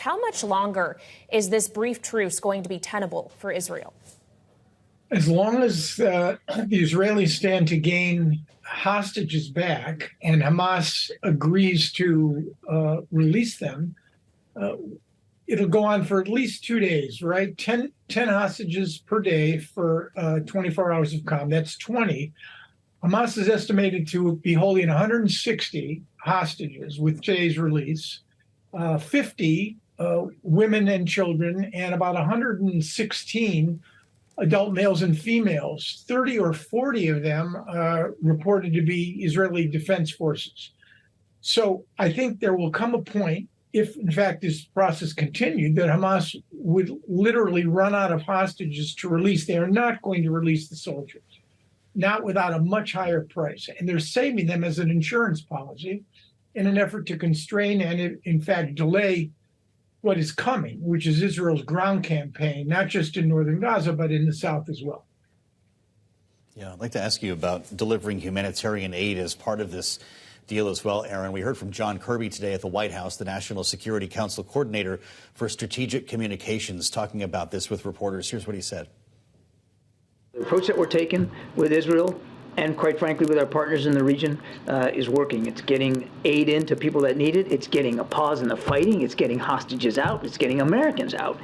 How much longer is this brief truce going to be tenable for Israel? As long as the Israelis stand to gain hostages back and Hamas agrees to release them, it'll go on for at least 2 days, right? 10 hostages per day for 24 hours of calm. That's 20. Hamas is estimated to be holding 160 hostages with today's release, 50 women and children, and about 116 adult males and females. 30 or 40 of them are reported to be Israeli Defense Forces. So I think there will come a point, if in fact this process continued, that Hamas would literally run out of hostages to release. They are not going to release the soldiers, not without a much higher price. And they're saving them as an insurance policy in an effort to constrain and, in fact, delay what is coming, which is Israel's ground campaign, not just in northern Gaza, but in the south as well. Yeah, I'd like to ask you about delivering humanitarian aid as part of this deal as well, Aaron. We heard from John Kirby today at the White House, the National Security Council coordinator for strategic communications, talking about this with reporters. Here's what he said. The approach that we're taking with Israel and, quite frankly, with our partners in the region is working. It's getting aid into people that need it. It's getting a pause in the fighting. It's getting hostages out. It's getting Americans out.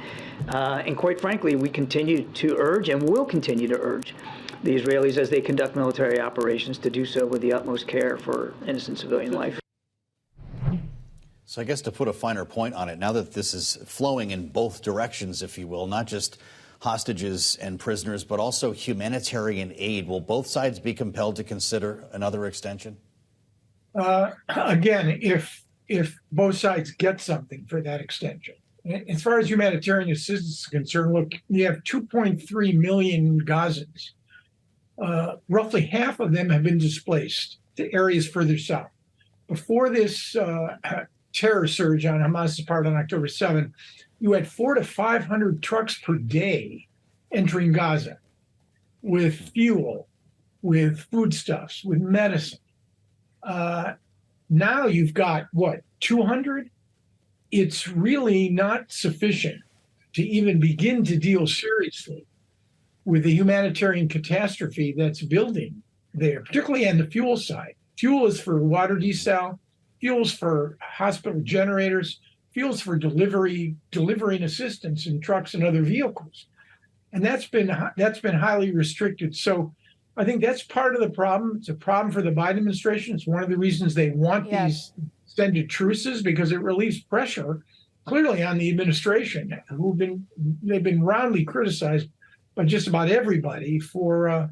And quite frankly, we continue to urge and will continue to urge the Israelis as they conduct military operations to do so with the utmost care for innocent civilian life. So I guess to put a finer point on it, now that this is flowing in both directions, if you will, not just hostages and prisoners, but also humanitarian aid, will both sides be compelled to consider another extension? Again, if both sides get something for that extension. As far as humanitarian assistance is concerned, look, you have 2.3 million Gazans. Roughly half of them have been displaced to areas further south. Before this terror surge on Hamas's part on October 7th, you had 400 to 500 trucks per day entering Gaza with fuel, with foodstuffs, with medicine. Now you've got, 200? It's really not sufficient to even begin to deal seriously with the humanitarian catastrophe that's building there, particularly on the fuel side. Fuel is for water desal, fuel's for hospital generators, fuel's for delivering assistance in trucks and other vehicles. And that's been highly restricted. So I think that's part of the problem. It's a problem for the Biden administration. It's one of the reasons they want these extended truces, because it relieves pressure clearly on the administration, they've been roundly criticized by just about everybody for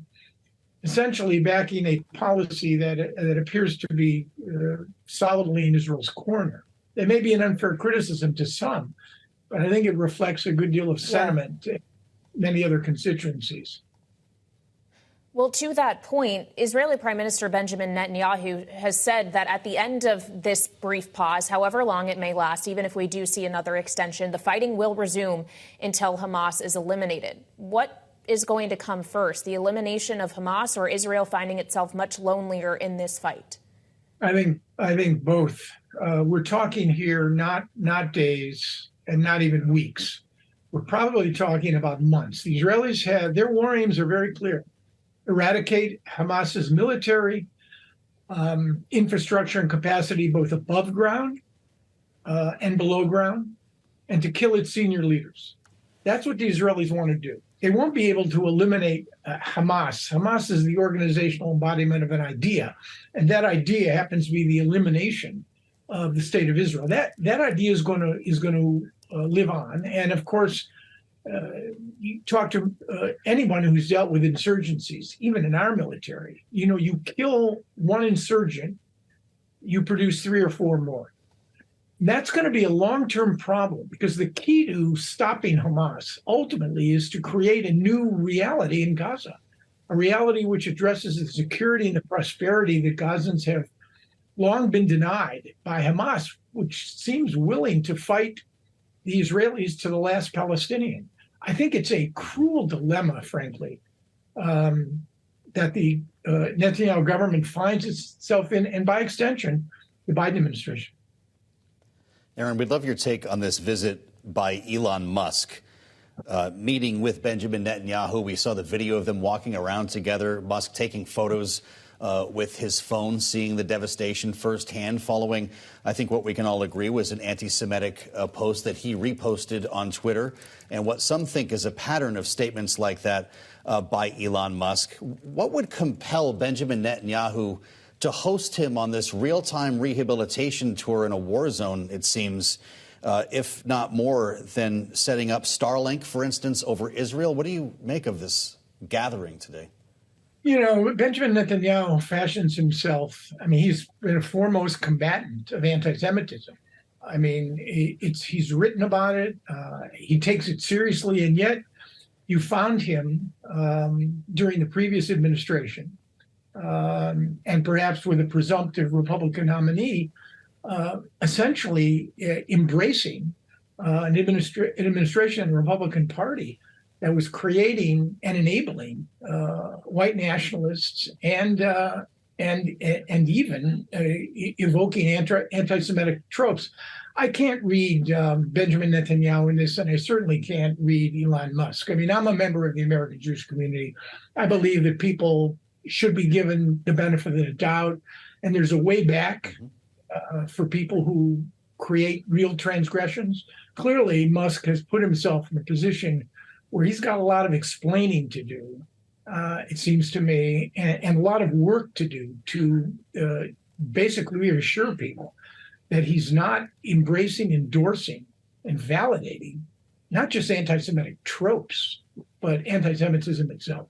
essentially backing a policy that appears to be solidly in Israel's corner. It may be an unfair criticism to some, but I think it reflects a good deal of sentiment in many other constituencies. Well, to that point, Israeli Prime Minister Benjamin Netanyahu has said that at the end of this brief pause, however long it may last, even if we do see another extension, the fighting will resume until Hamas is eliminated. What is going to come first, the elimination of Hamas or Israel finding itself much lonelier in this fight? I think both. We're talking here not days and not even weeks. We're probably talking about months. The Israelis their war aims are very clear. Eradicate Hamas's military infrastructure and capacity both above ground and below ground, and to kill its senior leaders. That's what the Israelis want to do. They won't be able to eliminate Hamas. Hamas is the organizational embodiment of an idea, and that idea happens to be the elimination of the state of Israel. That idea is going to live on, and of course, you talk to anyone who's dealt with insurgencies, even in our military. You kill one insurgent, you produce 3 or 4 more. That's going to be a long-term problem, because the key to stopping Hamas ultimately is to create a new reality in Gaza, a reality which addresses the security and the prosperity that Gazans have long been denied by Hamas, which seems willing to fight the Israelis to the last Palestinian. I think it's a cruel dilemma, frankly, that the Netanyahu government finds itself in, and by extension, the Biden administration. Aaron, we'd love your take on this visit by Elon Musk, meeting with Benjamin Netanyahu. We saw the video of them walking around together, Musk taking photos with his phone, seeing the devastation firsthand, following, I think, what we can all agree was an anti-Semitic post that he reposted on Twitter, and what some think is a pattern of statements like that by Elon Musk. What would compel Benjamin Netanyahu to host him on this real-time rehabilitation tour in a war zone, it seems, if not more than setting up Starlink, for instance, over Israel? What do you make of this gathering today? You know, Benjamin Netanyahu fashions himself. I mean, he's been a foremost combatant of anti-Semitism. I mean, he's written about it. He takes it seriously, and yet you found him during the previous administration, and perhaps with a presumptive Republican nominee, essentially embracing an administration in the Republican Party that was creating and enabling white nationalists and even evoking anti-Semitic tropes. I can't read Benjamin Netanyahu in this, and I certainly can't read Elon Musk. I mean, I'm a member of the American Jewish community. I believe that people should be given the benefit of the doubt, and there's a way back for people who create real transgressions. Clearly, Musk has put himself in a position where he's got a lot of explaining to do, it seems to me, and a lot of work to do to basically reassure people that he's not embracing, endorsing, and validating not just anti-Semitic tropes, but anti-Semitism itself.